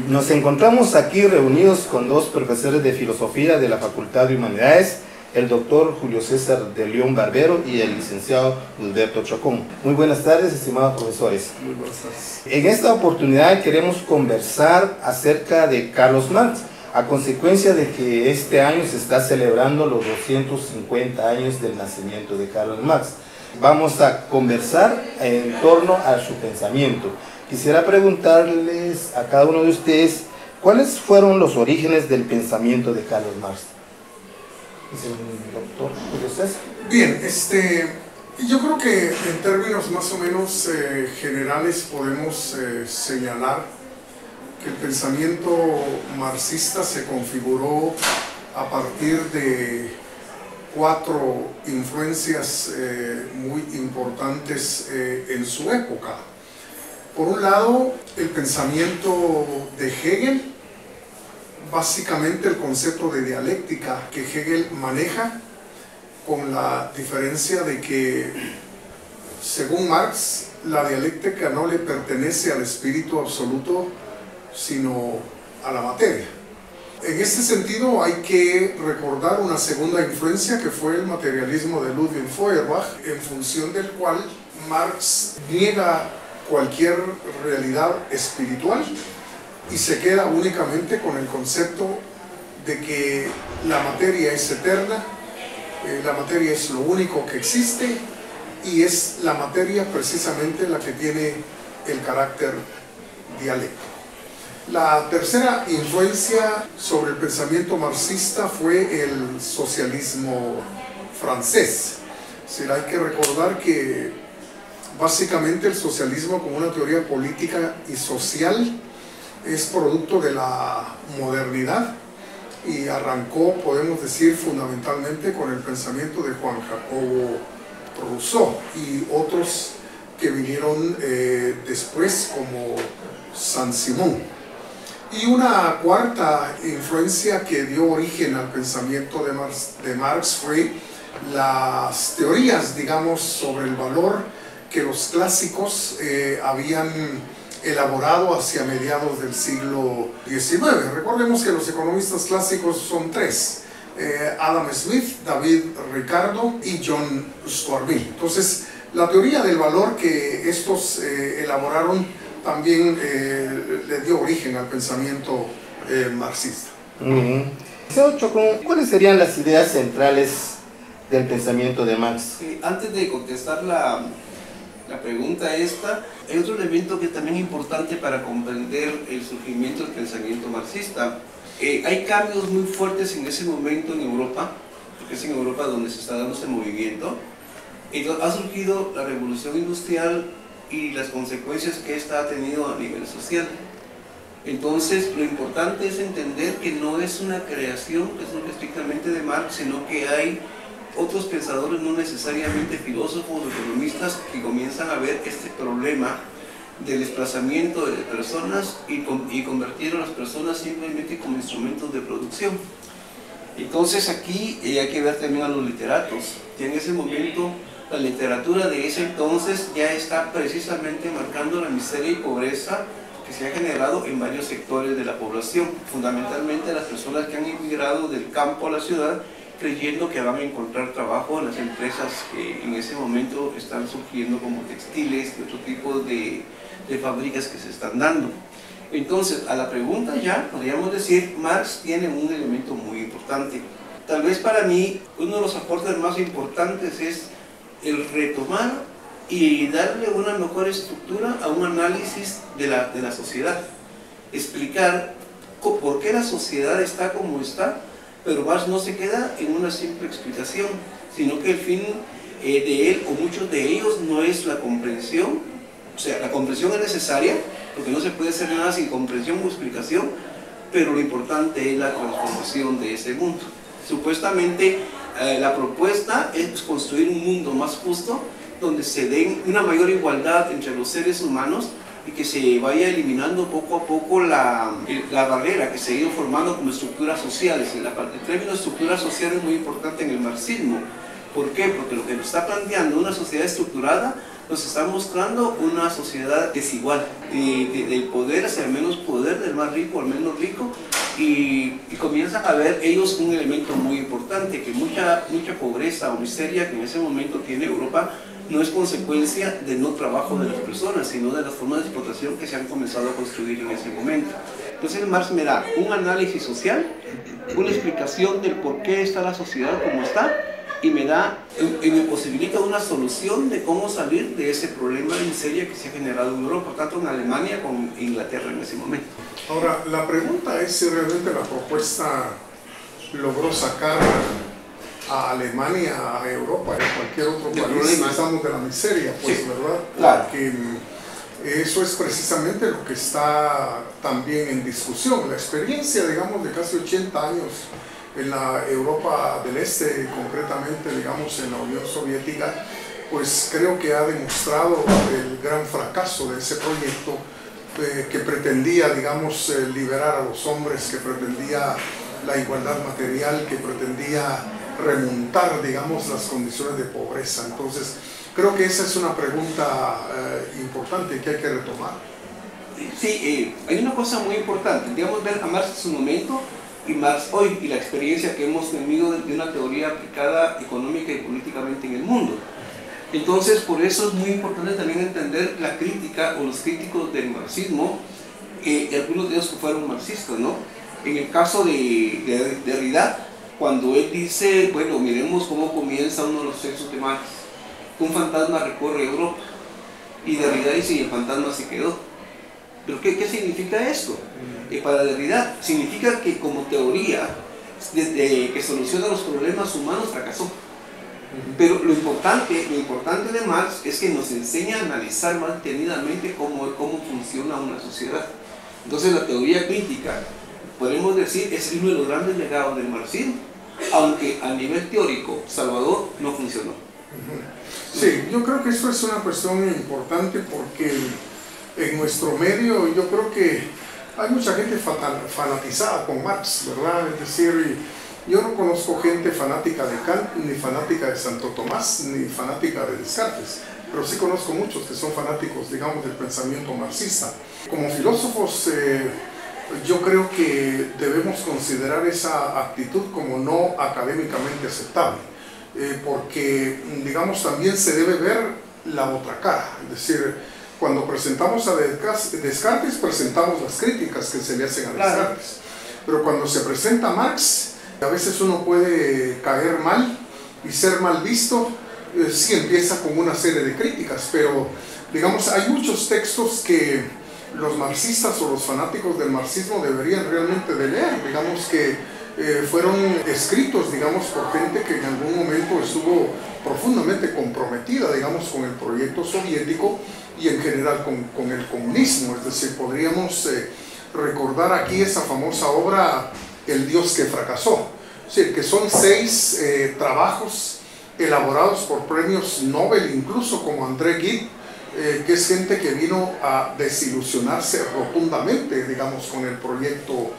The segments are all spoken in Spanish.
Nos encontramos aquí reunidos con dos profesores de filosofía de la Facultad de Humanidades, el doctor Julio César de León Barbero y el licenciado Alberto Chacón. Muy buenas tardes, estimados profesores. Muy buenas tardes. En esta oportunidad queremos conversar acerca de Carlos Marx, a consecuencia de que este año se está celebrando los 250 años del nacimiento de Carlos Marx. Vamos a conversar en torno a su pensamiento. Quisiera preguntarles a cada uno de ustedes, ¿cuáles fueron los orígenes del pensamiento de Carlos Marx? Dice el doctor Julio César. Bien, yo creo que en términos más o menos generales podemos señalar que el pensamiento marxista se configuró a partir de cuatro influencias muy importantes en su época. Por un lado, el pensamiento de Hegel, básicamente el concepto de dialéctica que Hegel maneja, con la diferencia de que, según Marx, la dialéctica no le pertenece al espíritu absoluto, sino a la materia. En este sentido hay que recordar una segunda influencia que fue el materialismo de Ludwig Feuerbach, en función del cual Marx niega cualquier realidad espiritual y se queda únicamente con el concepto de que la materia es eterna, la materia es lo único que existe y es la materia precisamente la que tiene el carácter dialéctico. La tercera influencia sobre el pensamiento marxista fue el socialismo francés. Hay que recordar que básicamente el socialismo, como una teoría política y social, es producto de la modernidad y arrancó, podemos decir, fundamentalmente con el pensamiento de Juan Jacobo Rousseau y otros que vinieron después, como Saint-Simon. Y una cuarta influencia que dio origen al pensamiento de Marx fue las teorías, digamos, sobre el valor que los clásicos habían elaborado hacia mediados del siglo XIX. Recordemos que los economistas clásicos son tres: Adam Smith, David Ricardo y John Stuart Mill. Entonces, la teoría del valor que estos elaboraron también le dio origen al pensamiento marxista. Señor Chacón, ¿cuáles serían las ideas centrales del pensamiento de Marx? Antes de contestar la pregunta esta, hay otro elemento que es también importante para comprender el surgimiento del pensamiento marxista. Hay cambios muy fuertes en ese momento en Europa, porque es en Europa donde se está dando este movimiento. Entonces, ha surgido la revolución industrial y las consecuencias que esta ha tenido a nivel social. Entonces, lo importante es entender que no es una creación que es estrictamente de Marx, sino que hay otros pensadores, no necesariamente filósofos o economistas, que comienzan a ver este problema del desplazamiento de personas y convertir a las personas simplemente como instrumentos de producción. Entonces aquí hay que ver también a los literatos, que en ese momento la literatura de ese entonces ya está precisamente marcando la miseria y pobreza que se ha generado en varios sectores de la población, fundamentalmente las personas que han emigrado del campo a la ciudad, creyendo que van a encontrar trabajo en las empresas que en ese momento están surgiendo, como textiles y otro tipo de fábricas que se están dando. Entonces, a la pregunta ya, podríamos decir, Marx tiene un elemento muy importante. Tal vez para mí, uno de los aportes más importantes es el retomar y darle una mejor estructura a un análisis de la sociedad. Explicar por qué la sociedad está como está, pero Marx no se queda en una simple explicación, sino que el fin de él, o muchos de ellos, no es la comprensión. O sea, la comprensión es necesaria, porque no se puede hacer nada sin comprensión o explicación, pero lo importante es la transformación de ese mundo. Supuestamente, la propuesta es construir un mundo más justo, donde se den una mayor igualdad entre los seres humanos, y que se vaya eliminando poco a poco la barrera que se ha ido formando como estructuras sociales. El término estructura social es muy importante en el marxismo. ¿Por qué? Porque lo que nos está planteando una sociedad estructurada nos está mostrando una sociedad desigual, del poder hacia el menos poder, del más rico al menos rico, y comienzan a ver ellos un elemento muy importante, que mucha pobreza o miseria que en ese momento tiene Europa no es consecuencia del no trabajo de las personas, sino de las formas de explotación que se han comenzado a construir en ese momento. Entonces Marx me da un análisis social, una explicación del por qué está la sociedad como está, y me posibilita una solución de cómo salir de ese problema de miseria que se ha generado en Europa, tanto en Alemania como en Inglaterra en ese momento. Ahora, la pregunta es si realmente la propuesta logró sacar a Alemania, a Europa y a cualquier otro país, estamos de la miseria, pues, sí, ¿verdad? Claro. Porque eso es precisamente lo que está también en discusión. La experiencia, digamos, de casi 80 años en la Europa del Este, concretamente, digamos, en la Unión Soviética, pues creo que ha demostrado el gran fracaso de ese proyecto que pretendía, digamos, liberar a los hombres, que pretendía la igualdad material, que pretendía remontar, digamos, las condiciones de pobreza. Entonces, creo que esa es una pregunta importante que hay que retomar. Sí, hay una cosa muy importante, digamos, ver a Marx en su momento y Marx hoy, y la experiencia que hemos tenido de una teoría aplicada económica y políticamente en el mundo. Entonces, por eso es muy importante también entender la crítica o los críticos del marxismo, algunos de ellos que fueron marxistas, ¿no? En el caso de Derrida, cuando él dice, bueno, miremos cómo comienza uno de los textos de Marx, un fantasma recorre Europa, y Derrida dice, y el fantasma se quedó. ¿Pero qué significa esto? Para Derrida significa que como teoría que soluciona los problemas humanos fracasó. Pero lo importante de Marx es que nos enseña a analizar más detenidamente cómo funciona una sociedad. Entonces la teoría crítica, podemos decir, es uno de los grandes legados del marxismo, aunque a nivel teórico Salvador no funcionó. Sí, yo creo que esto es una cuestión importante porque en nuestro medio yo creo que hay mucha gente fanatizada con Marx, ¿verdad? Es decir, yo no conozco gente fanática de Kant, ni fanática de Santo Tomás, ni fanática de Descartes, pero sí conozco muchos que son fanáticos, digamos, del pensamiento marxista. Como filósofos, yo creo que debemos considerar esa actitud como no académicamente aceptable, porque, digamos, también se debe ver la otra cara, es decir, cuando presentamos a Descartes, presentamos las críticas que se le hacen a Descartes, pero cuando se presenta a Marx, a veces uno puede caer mal y ser mal visto, sí empieza con una serie de críticas, pero digamos hay muchos textos que los marxistas o los fanáticos del marxismo deberían realmente de leer, digamos que fueron escritos, digamos, por gente que en algún momento estuvo profundamente comprometida, digamos, con el proyecto soviético y en general con el comunismo. Es decir, podríamos recordar aquí esa famosa obra El Dios que fracasó, es decir, que son 6 trabajos elaborados por premios Nobel, incluso como André Gide, que es gente que vino a desilusionarse rotundamente, digamos, con el proyecto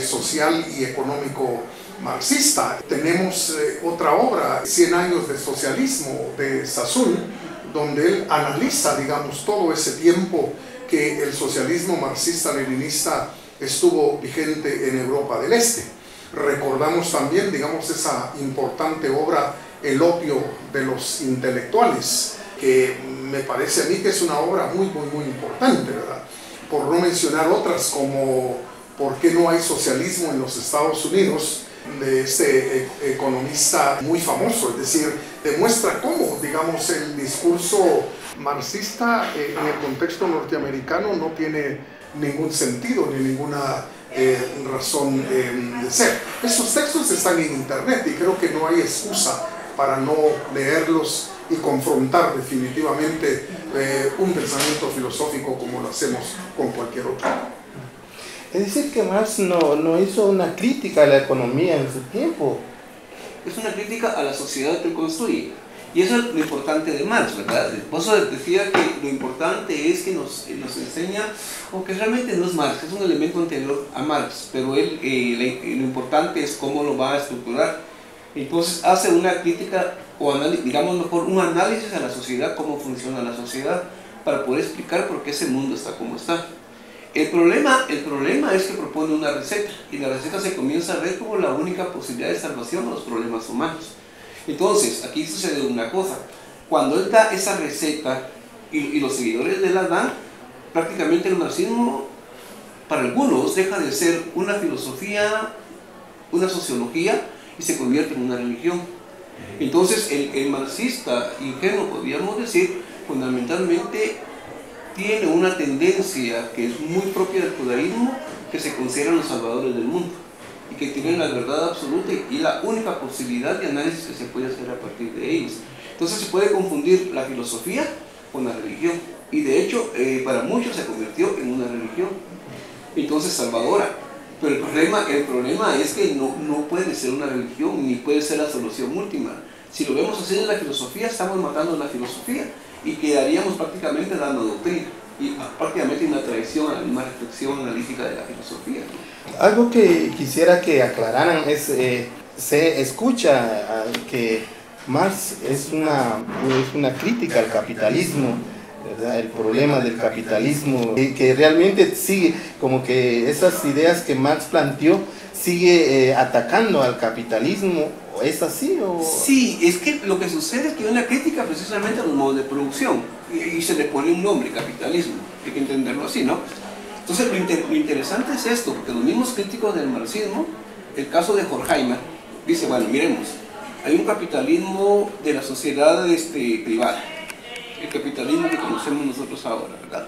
social y económico marxista. Tenemos otra obra, 100 años de socialismo, de Sassoon, donde él analiza, digamos, todo ese tiempo que el socialismo marxista-leninista estuvo vigente en Europa del Este. Recordamos también, digamos, esa importante obra El opio de los intelectuales, que me parece a mí que es una obra muy importante, ¿verdad? Por no mencionar otras como ¿Por qué no hay socialismo en los Estados Unidos?, de este economista muy famoso. Es decir, demuestra cómo, digamos, el discurso marxista en el contexto norteamericano no tiene ningún sentido ni ninguna razón de ser. Esos textos están en internet y creo que no hay excusa para no leerlos y confrontar definitivamente un pensamiento filosófico como lo hacemos con cualquier otro. Es decir, que Marx no hizo una crítica a la economía en su tiempo. Es una crítica a la sociedad que él construye. Y eso es lo importante de Marx, ¿verdad? Por eso decía que lo importante es que nos enseña, aunque realmente no es Marx, es un elemento anterior a Marx, pero él, lo importante es cómo lo va a estructurar. Entonces hace una crítica, o digamos mejor, un análisis a la sociedad, cómo funciona la sociedad, para poder explicar por qué ese mundo está como está. El problema es que propone una receta, y la receta se comienza a ver como la única posibilidad de salvación a los problemas humanos. Entonces, aquí sucede una cosa: cuando él da esa receta y los seguidores de la dan, prácticamente el marxismo, para algunos, deja de ser una filosofía, una sociología, y se convierte en una religión. Entonces, el marxista ingenuo, podríamos decir, fundamentalmente tiene una tendencia que es muy propia del judaísmo, que se consideran los salvadores del mundo y que tienen la verdad absoluta y la única posibilidad de análisis que se puede hacer a partir de ellos. Entonces se puede confundir la filosofía con la religión, y de hecho para muchos se convirtió en una religión, entonces salvadora. Pero el problema es que no puede ser una religión ni puede ser la solución última. Si lo vemos así en la filosofía, estamos matando la filosofía y quedaríamos prácticamente dando doctrina y prácticamente una traición a la misma reflexión analítica de la filosofía. Algo que quisiera que aclararan es, se escucha que Marx es una crítica al capitalismo, ¿verdad? El problema del capitalismo, que realmente sigue, como que esas ideas que Marx planteó, sigue atacando al capitalismo. ¿Es así? Sí, es que lo que sucede es que hay una crítica precisamente a los modos de producción, y se le pone un nombre, capitalismo, hay que entenderlo así, ¿no? Entonces lo interesante es esto, porque los mismos críticos del marxismo, el caso de Horkheimer, dice, bueno, miremos, hay un capitalismo de la sociedad privada, el capitalismo que conocemos nosotros ahora, ¿verdad?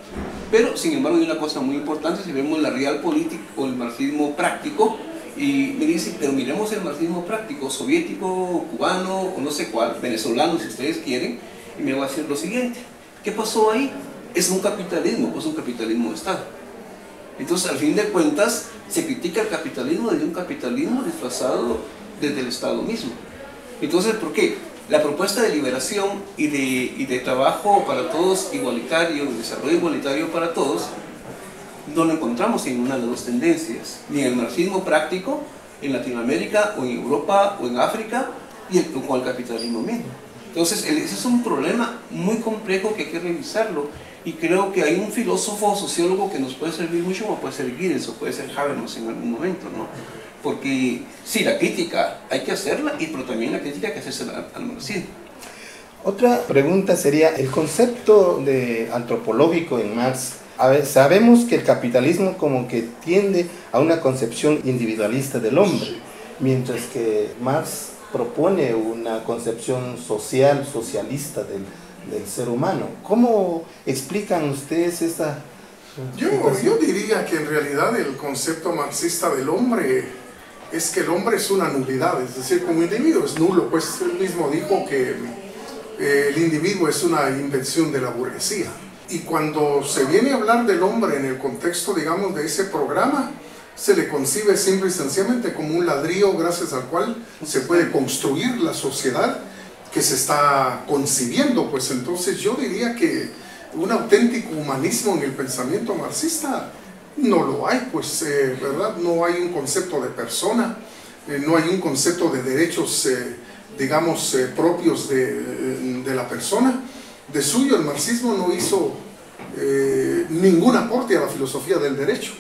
Pero, sin embargo, hay una cosa muy importante, si vemos la realpolitik o el marxismo práctico, y me dice, pero miremos el marxismo práctico, soviético, cubano, o no sé cuál, venezolano si ustedes quieren, y me va a decir lo siguiente: ¿qué pasó ahí? Es un capitalismo, pues un capitalismo de Estado. Entonces, al fin de cuentas, se critica el capitalismo desde un capitalismo disfrazado desde el Estado mismo. Entonces, ¿por qué? La propuesta de liberación y de trabajo para todos igualitario, desarrollo igualitario para todos, no lo encontramos en una de las dos tendencias, ni en el marxismo práctico en Latinoamérica o en Europa o en África, y con el capitalismo mismo. Entonces ese es un problema muy complejo que hay que revisarlo, y creo que hay un filósofo o sociólogo que nos puede servir mucho, como puede ser Giddens o puede ser Habermas en algún momento, ¿no? Porque sí, la crítica hay que hacerla, pero también la crítica hay que hacerse al marxismo. Otra pregunta sería el concepto antropológico en Marx. A ver, sabemos que el capitalismo como que tiende a una concepción individualista del hombre, mientras que Marx propone una concepción socialista del ser humano. ¿Cómo explican ustedes esta situación? Yo diría que en realidad el concepto marxista del hombre es que el hombre es una nulidad, es decir, como individuo es nulo, pues él mismo dijo que el individuo es una invención de la burguesía. Y cuando se viene a hablar del hombre en el contexto, digamos, de ese programa, se le concibe simple y sencillamente como un ladrillo gracias al cual se puede construir la sociedad que se está concibiendo. Pues entonces yo diría que un auténtico humanismo en el pensamiento marxista no lo hay, pues, ¿verdad? No hay un concepto de persona, no hay un concepto de derechos, digamos, propios de la persona. De suyo, el marxismo no hizo ningún aporte a la filosofía del derecho,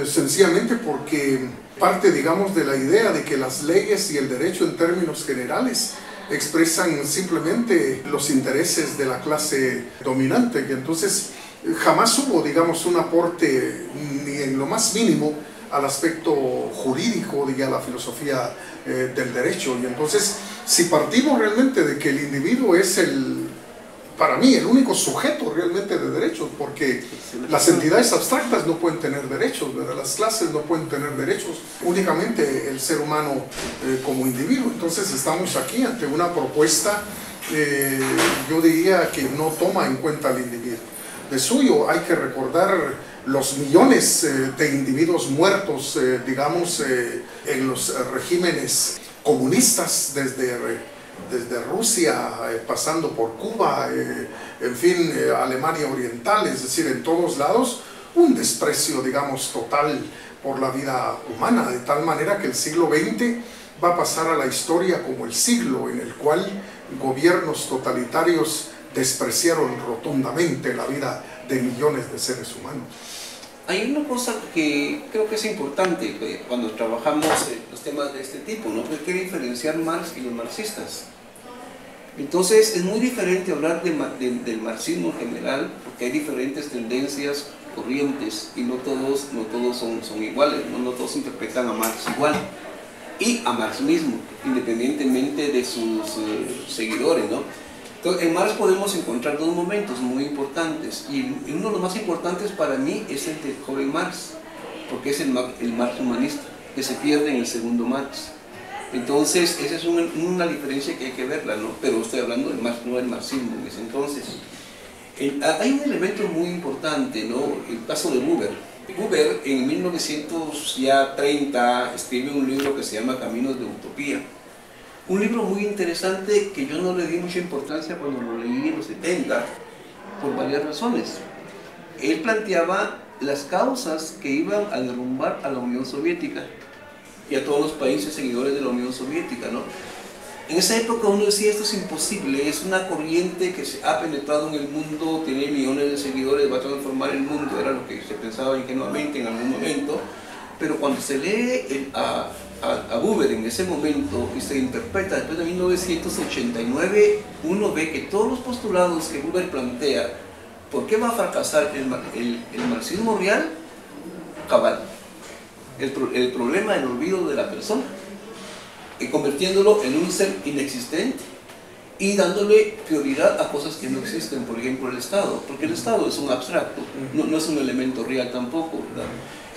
sencillamente porque parte, digamos, de la idea de que las leyes y el derecho en términos generales expresan simplemente los intereses de la clase dominante, que entonces jamás hubo, digamos, un aporte ni en lo más mínimo al aspecto jurídico de la filosofía del derecho. Y entonces, si partimos realmente de que el individuo es para mí, el único sujeto realmente de derechos, porque las entidades abstractas no pueden tener derechos, ¿verdad? Las clases no pueden tener derechos, únicamente el ser humano como individuo. Entonces estamos aquí ante una propuesta, yo diría que no toma en cuenta al individuo. De suyo hay que recordar los millones de individuos muertos, digamos, en los regímenes comunistas, desde Rusia, pasando por Cuba, en fin, Alemania Oriental, es decir, en todos lados, un desprecio, digamos, total por la vida humana, de tal manera que el siglo XX va a pasar a la historia como el siglo en el cual gobiernos totalitarios despreciaron rotundamente la vida de millones de seres humanos. Hay una cosa que creo que es importante cuando trabajamos los temas de este tipo, ¿no? Porque hay que diferenciar Marx y los marxistas. Entonces es muy diferente hablar del marxismo en general, porque hay diferentes tendencias, corrientes, y no todos son iguales, no todos interpretan a Marx igual, y a Marx mismo, independientemente de sus seguidores, ¿no? Entonces, en Marx podemos encontrar dos momentos muy importantes, y uno de los más importantes para mí es el de joven Marx, porque es el Marx humanista, que se pierde en el segundo Marx. Entonces, esa es una diferencia que hay que verla, ¿no? Pero estoy hablando del Marx, no del marxismo en ese entonces. Hay un elemento muy importante, ¿no? El caso de Buber. Buber en 1930 escribe un libro que se llama Caminos de Utopía. Un libro muy interesante que yo no le di mucha importancia cuando lo leí en los 70, por varias razones. Él planteaba las causas que iban a derrumbar a la Unión Soviética y a todos los países seguidores de la Unión Soviética, ¿no? En esa época uno decía, esto es imposible, es una corriente que se ha penetrado en el mundo, tiene millones de seguidores, va a transformar el mundo, era lo que se pensaba ingenuamente en algún momento, pero cuando se lee a Buber en ese momento y se interpreta después de 1989, uno ve que todos los postulados que Buber plantea, ¿por qué va a fracasar el marxismo real? Cabal. El problema del olvido de la persona, convirtiéndolo en un ser inexistente y dándole prioridad a cosas que no existen, por ejemplo el Estado, porque el Estado es un abstracto, no es un elemento real tampoco, ¿verdad?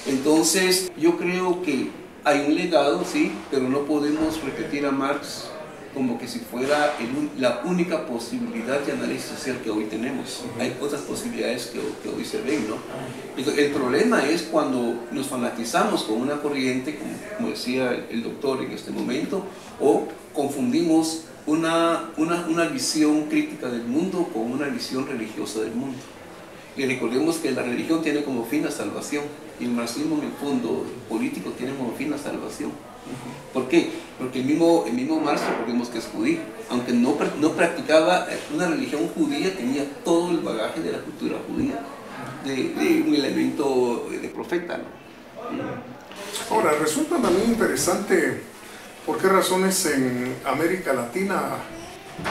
Entonces yo creo que hay un legado, sí, pero no podemos repetir a Marx como que si fuera la única posibilidad de análisis social que hoy tenemos. Hay otras posibilidades que hoy se ven, ¿no? Entonces, el problema es cuando nos fanatizamos con una corriente, como decía el doctor en este momento, o confundimos una visión crítica del mundo con una visión religiosa del mundo. Y recordemos que la religión tiene como fin la salvación, y el marxismo en el fondo político tiene como fin la salvación. ¿Por qué? Porque el mismo Marx, recordemos que es judío, aunque no practicaba una religión judía, tenía todo el bagaje de la cultura judía, de un elemento de profeta, ¿no? Ahora, resulta también interesante por qué razones en América Latina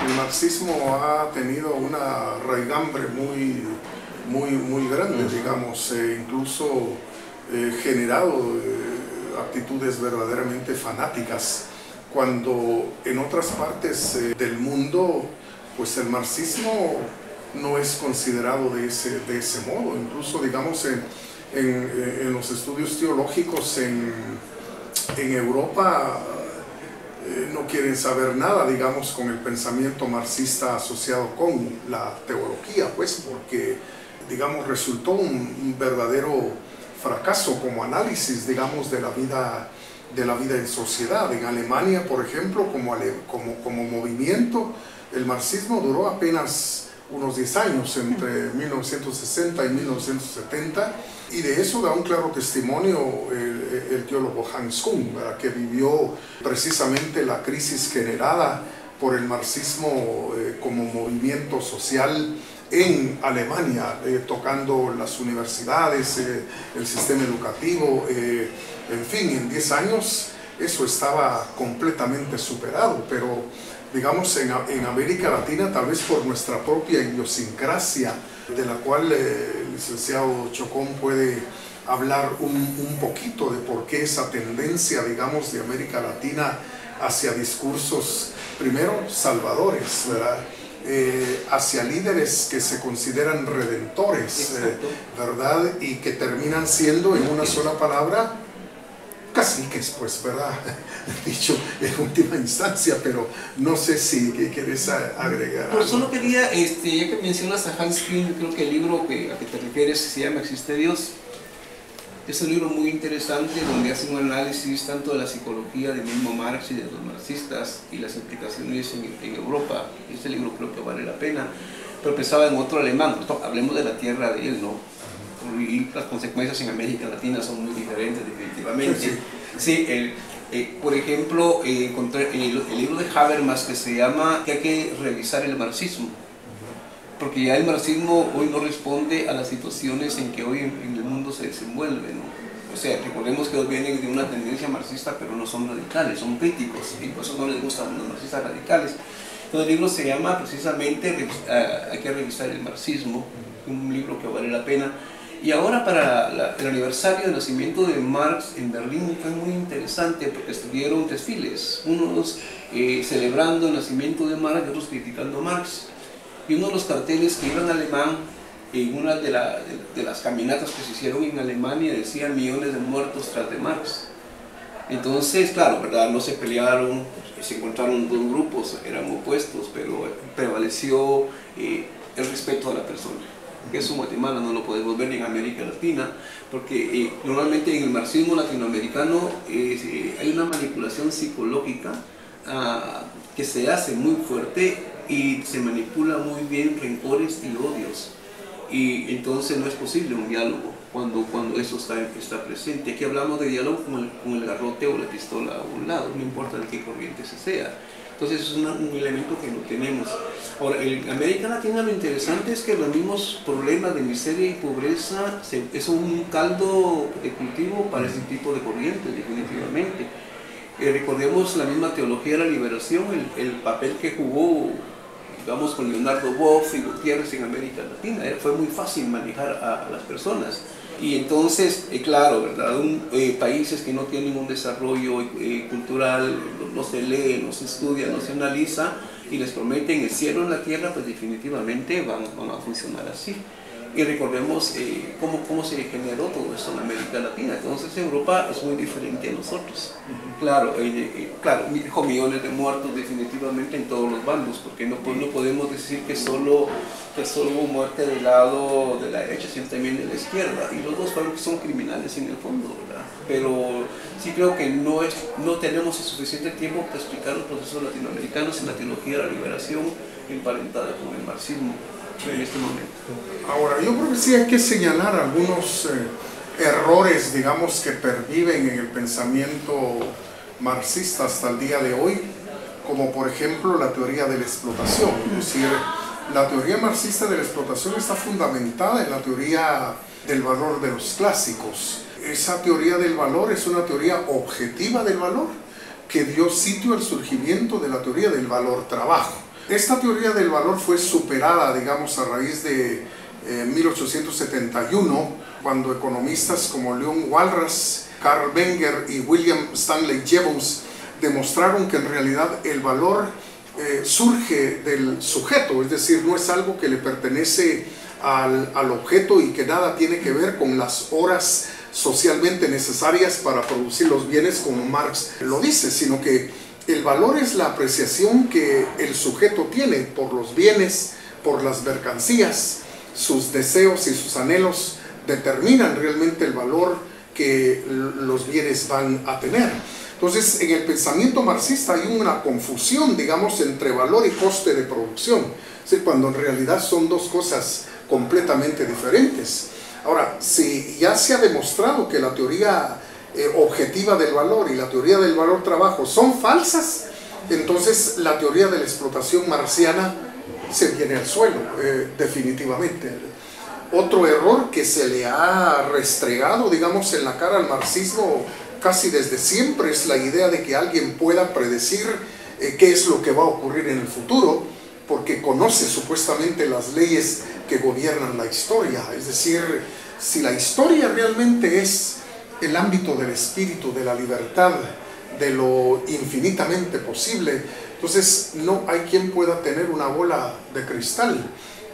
el marxismo ha tenido una raigambre muy grande, digamos, incluso generado actitudes verdaderamente fanáticas, cuando en otras partes del mundo pues el marxismo no es considerado de ese modo. Incluso, digamos, en los estudios teológicos en Europa no quieren saber nada, digamos, con el pensamiento marxista asociado con la teología, pues porque, digamos, resultó un verdadero fracaso como análisis, digamos, de la vida en sociedad. En Alemania, por ejemplo, como movimiento, el marxismo duró apenas unos 10 años, entre 1960 y 1970, y de eso da un claro testimonio el teólogo Hans Kuhn, ¿verdad?, que vivió precisamente la crisis generada por el marxismo como movimiento social en Alemania, tocando las universidades, el sistema educativo, en fin, en 10 años eso estaba completamente superado, pero digamos en América Latina, tal vez por nuestra propia idiosincrasia, de la cual el licenciado Chocón puede hablar un poquito de por qué esa tendencia, digamos, de América Latina hacia discursos, primero, salvadores, ¿verdad?, hacia líderes que se consideran redentores, ¿verdad?, y que terminan siendo, en una sola palabra, caciques, pues, ¿verdad?, dicho en última instancia, pero no sé si quieres agregar algo. Pues solo quería, ya que mencionas a Hans Kuhn, creo que el libro a que te refieres se llama ¿Existe Dios? Es un libro muy interesante donde hace un análisis tanto de la psicología del mismo Marx y de los marxistas y las implicaciones en Europa. Este libro creo que vale la pena, pero pensaba en otro alemán. Hablemos de la tierra de él, ¿no? Y las consecuencias en América Latina son muy diferentes, definitivamente. Sí, Por ejemplo, encontré en el libro de Habermas que se llama que hay que revisar el marxismo, porque ya el marxismo hoy no responde a las situaciones en que hoy en el mundo se desenvuelve, ¿no? O sea, recordemos que vienen de una tendencia marxista, pero no son radicales, son críticos, y por eso no les gustan los marxistas radicales. Entonces el libro se llama precisamente Hay que revisar el marxismo, un libro que vale la pena. Y ahora para el aniversario del nacimiento de Marx en Berlín fue muy interesante porque estuvieron desfiles, unos celebrando el nacimiento de Marx y otros criticando a Marx. Y uno de los carteles que iba en alemán, en una de las caminatas que se hicieron en Alemania, decía millones de muertos tras de Marx. Entonces, claro, ¿verdad? No se pelearon, se encontraron dos grupos, eran opuestos, pero prevaleció el respeto a la persona. Eso en Guatemala no lo podemos ver ni en América Latina, porque normalmente en el marxismo latinoamericano hay una manipulación psicológica que se hace muy fuerte y se manipula muy bien rencores y odios, y entonces no es posible un diálogo cuando eso está presente. Aquí hablamos de diálogo con el garrote o la pistola a un lado, no importa de qué corriente se sea. Entonces es un elemento que no tenemos. Ahora, en América Latina lo interesante es que los mismos problemas de miseria y pobreza es un caldo de cultivo para ese tipo de corrientes, definitivamente. Recordemos la misma teología de la liberación, el papel que jugó, digamos, con Leonardo Boff y Gutiérrez en América Latina. Fue muy fácil manejar a las personas. Y entonces, claro, ¿verdad? Países que no tienen un desarrollo cultural, no se lee, no se estudia, no se analiza, y les prometen el cielo en la tierra, pues definitivamente van a funcionar así. Y recordemos cómo se generó todo esto en América Latina. Entonces Europa es muy diferente a nosotros. Claro, claro, dijo millones de muertos definitivamente en todos los bandos, porque no podemos decir que solo hubo muerte del lado de la derecha, sino también de la izquierda. Y los dos son criminales en el fondo, ¿verdad? Pero sí creo que no tenemos el suficiente tiempo para explicar los procesos latinoamericanos en la teología de la liberación emparentada con el marxismo. En este momento. Ahora, yo creo que sí hay que señalar algunos errores, digamos, que perviven en el pensamiento marxista hasta el día de hoy, como por ejemplo la teoría de la explotación. Es decir, la teoría marxista de la explotación está fundamentada en la teoría del valor de los clásicos. Esa teoría del valor es una teoría objetiva del valor que dio sitio al surgimiento de la teoría del valor trabajo. Esta teoría del valor fue superada, digamos, a raíz de 1871, cuando economistas como Leon Walras, Carl Menger y William Stanley Jevons demostraron que en realidad el valor surge del sujeto, es decir, no es algo que le pertenece al objeto y que nada tiene que ver con las horas socialmente necesarias para producir los bienes, como Marx lo dice, sino que el valor es la apreciación que el sujeto tiene por los bienes, por las mercancías. Sus deseos y sus anhelos determinan realmente el valor que los bienes van a tener. Entonces, en el pensamiento marxista hay una confusión, digamos, entre valor y coste de producción, ¿sí? Cuando en realidad son dos cosas completamente diferentes. Ahora, si ya se ha demostrado que la teoría objetiva del valor y la teoría del valor trabajo son falsas, entonces la teoría de la explotación marxiana se viene al suelo, definitivamente. Otro error que se le ha restregado, digamos, en la cara al marxismo casi desde siempre es la idea de que alguien pueda predecir qué es lo que va a ocurrir en el futuro, porque conoce supuestamente las leyes que gobiernan la historia. Es decir, si la historia realmente es el ámbito del espíritu, de la libertad, de lo infinitamente posible, entonces no hay quien pueda tener una bola de cristal,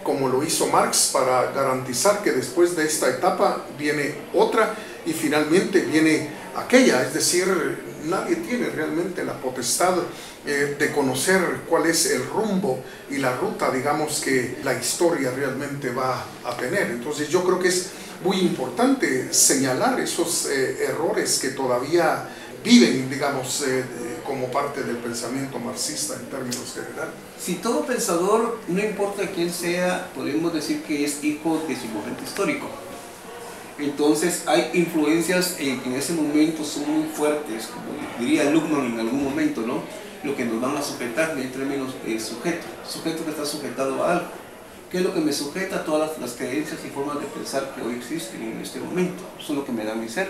como lo hizo Marx, para garantizar que después de esta etapa viene otra y finalmente viene aquella. Es decir, nadie tiene realmente la potestad de conocer cuál es el rumbo y la ruta, digamos, que la historia realmente va a tener. Entonces yo creo que es muy importante señalar esos errores que todavía viven, digamos, como parte del pensamiento marxista en términos generales. Si todo pensador, no importa quién sea, podemos decir que es hijo de su momento histórico. Entonces hay influencias que en ese momento son muy fuertes, como diría Luckmann en algún momento, ¿no? Lo que nos van a sujetar en términos sujeto que está sujetado a algo. ¿Qué es lo que me sujeta? A todas las creencias y formas de pensar que hoy existen en este momento. Eso es lo que me da mi ser.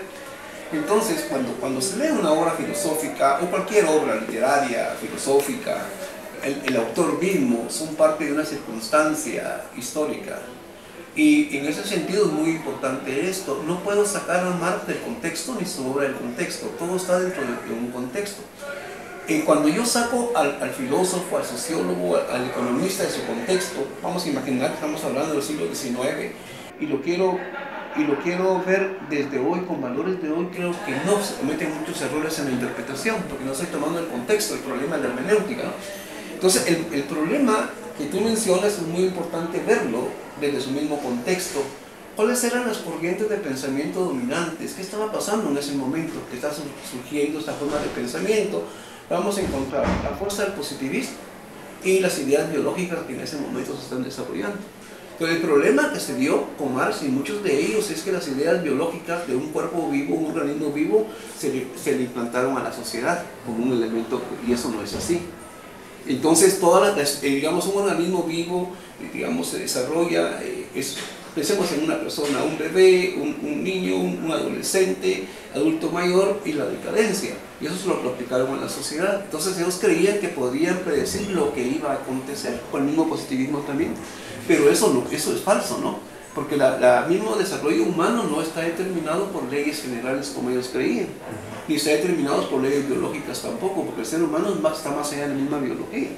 Entonces, cuando se lee una obra filosófica, o cualquier obra literaria, filosófica, el autor mismo son parte de una circunstancia histórica. Y en ese sentido es muy importante esto. No puedo sacar a Marx del contexto ni su obra del contexto. Todo está dentro de un contexto. Cuando yo saco al filósofo, al sociólogo, al economista de su contexto, vamos a imaginar que estamos hablando del siglo XIX, y lo quiero ver desde hoy, con valores de hoy, creo que no se cometen muchos errores en la interpretación, porque no estoy tomando el contexto, el problema de la hermenéutica, ¿no? Entonces, el problema que tú mencionas es muy importante verlo desde su mismo contexto. ¿Cuáles eran las corrientes de pensamiento dominantes? ¿Qué estaba pasando en ese momento? ¿Qué está surgiendo esta forma de pensamiento? Vamos a encontrar la fuerza del positivismo y las ideas biológicas que en ese momento se están desarrollando. Pero el problema que se dio con Marx y muchos de ellos es que las ideas biológicas de un cuerpo vivo, un organismo vivo, se le implantaron a la sociedad como un elemento, y eso no es así. Entonces, digamos, un organismo vivo, digamos, se desarrolla, pensemos en una persona, un bebé, un niño, un adolescente, adulto mayor, y la decadencia. Y eso lo aplicaron a la sociedad. Entonces ellos creían que podían predecir lo que iba a acontecer, con el mismo positivismo también. Pero eso es falso, ¿no? Porque el mismo desarrollo humano no está determinado por leyes generales como ellos creían, ni está determinado por leyes biológicas tampoco, porque el ser humano está más allá de la misma biología.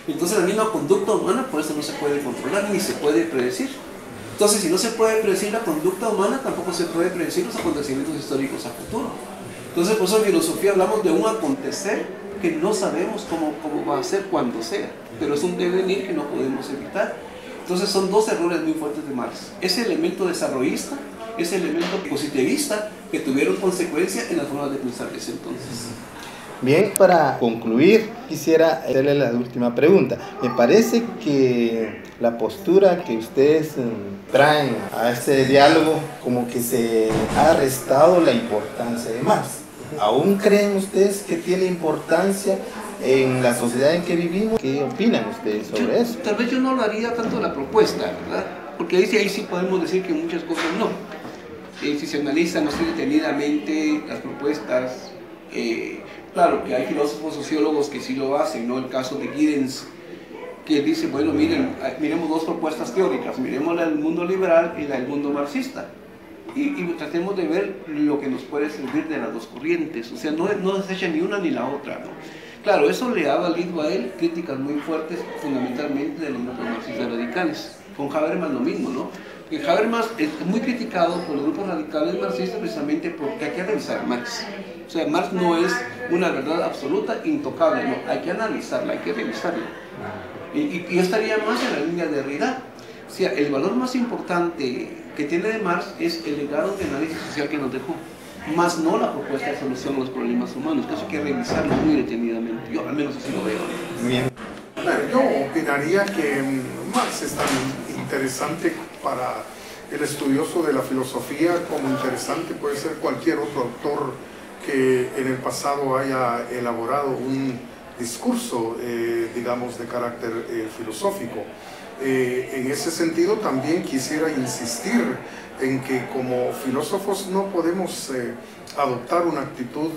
Entonces la misma conducta humana por eso no se puede controlar ni se puede predecir. Entonces, si no se puede predecir la conducta humana, tampoco se puede predecir los acontecimientos históricos a futuro. Entonces, por eso en filosofía hablamos de un acontecer que no sabemos cómo va a ser cuando sea, pero es un devenir que no podemos evitar. Entonces, son dos errores muy fuertes de Marx. Ese elemento desarrollista, ese elemento positivista, que tuvieron consecuencia en las formas de pensar de ese entonces. Bien, para concluir, quisiera hacerle la última pregunta. Me parece que la postura que ustedes traen a este diálogo, como que se ha restado la importancia de Marx. ¿Aún creen ustedes que tiene importancia en la sociedad en que vivimos? ¿Qué opinan ustedes sobre eso? Tal vez yo no lo haría tanto la propuesta, ¿verdad? Porque ahí sí podemos decir que muchas cosas no. Si se analizan así detenidamente las propuestas, claro que hay filósofos sociólogos que sí lo hacen, ¿no? El caso de Giddens, que dice, bueno, miremos dos propuestas teóricas, miremos la del mundo liberal y la del mundo marxista, y tratemos de ver lo que nos puede servir de las dos corrientes, o sea, no desecha ni una ni la otra, ¿no? Claro, eso le ha valido a él críticas muy fuertes, fundamentalmente de los grupos marxistas radicales. Con Habermas lo mismo, ¿no? Que Habermas es muy criticado por los grupos radicales marxistas precisamente porque hay que revisar Marx. O sea, Marx no es una verdad absoluta, intocable, no, hay que analizarla, hay que revisarla. Y yo estaría más en la línea de Derrida. O sea, el valor más importante que tiene de Marx es el legado de análisis social que nos dejó, más no la propuesta de solución a los problemas humanos, que eso hay que revisarlo muy detenidamente. Yo al menos así lo veo. Bien. Yo opinaría que Marx es tan interesante para el estudioso de la filosofía como interesante puede ser cualquier otro autor que en el pasado haya elaborado un discurso, digamos, de carácter filosófico. En ese sentido también quisiera insistir en que como filósofos no podemos adoptar una actitud,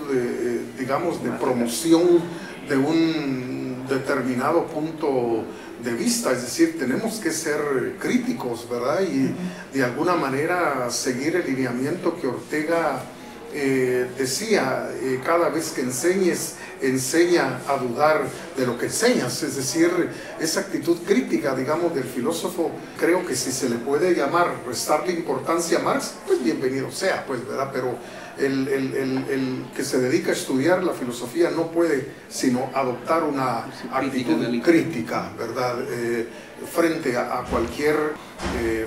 digamos, de promoción de un determinado punto de vista, es decir, tenemos que ser críticos, ¿verdad? Y de alguna manera seguir el lineamiento que Ortega decía, cada vez que enseñes, enseña a dudar de lo que enseñas, es decir, esa actitud crítica, digamos, del filósofo, creo que si se le puede llamar, restarle importancia a Marx, pues bienvenido sea, pues, ¿verdad? Pero el que se dedica a estudiar la filosofía no puede sino adoptar una actitud crítica, ¿verdad? Frente a cualquier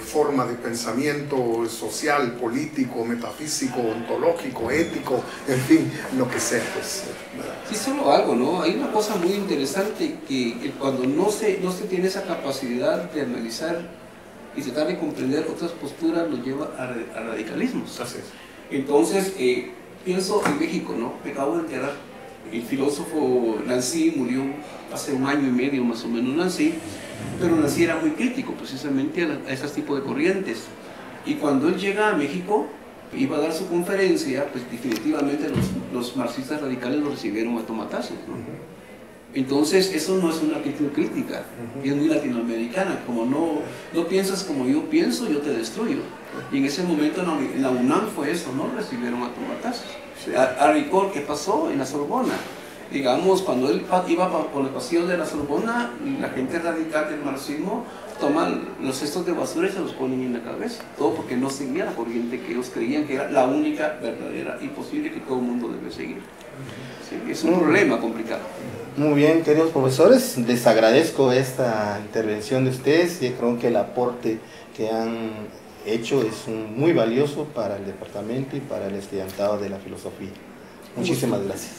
forma de pensamiento social, político, metafísico, ontológico, ético, en fin, lo que sea, pues, ¿verdad? Sí, solo algo, ¿no? Hay una cosa muy interesante que cuando no se tiene esa capacidad de analizar y tratar de comprender otras posturas nos lleva a radicalismos. Así es. Entonces, pienso en México, ¿no? Me acabo de enterar. El filósofo Nancy murió hace 1 año y medio más o menos, Nancy, pero Nancy era muy crítico precisamente a esos tipos de corrientes. Y cuando él llega a México, iba a dar su conferencia, pues definitivamente los marxistas radicales lo recibieron a tomatazos, ¿no? Entonces, eso no es una actitud crítica, y es muy latinoamericana, como no piensas como yo pienso, yo te destruyo. Y en ese momento en la UNAM fue eso, ¿no? Recibieron a tomatazos. A Ricord, ¿qué pasó? En la Sorbona. Digamos, cuando él iba por el pasillo de la Sorbona, la gente radical del marxismo toman los cestos de basura y se los ponen en la cabeza. Todo porque no seguía la corriente que ellos creían que era la única, verdadera y posible que todo el mundo debe seguir. Sí, es un problema complicado. Muy bien, queridos profesores, les agradezco esta intervención de ustedes y creo que el aporte que han hecho es muy valioso para el departamento y para el estudiantado de la filosofía. Muchísimas gracias.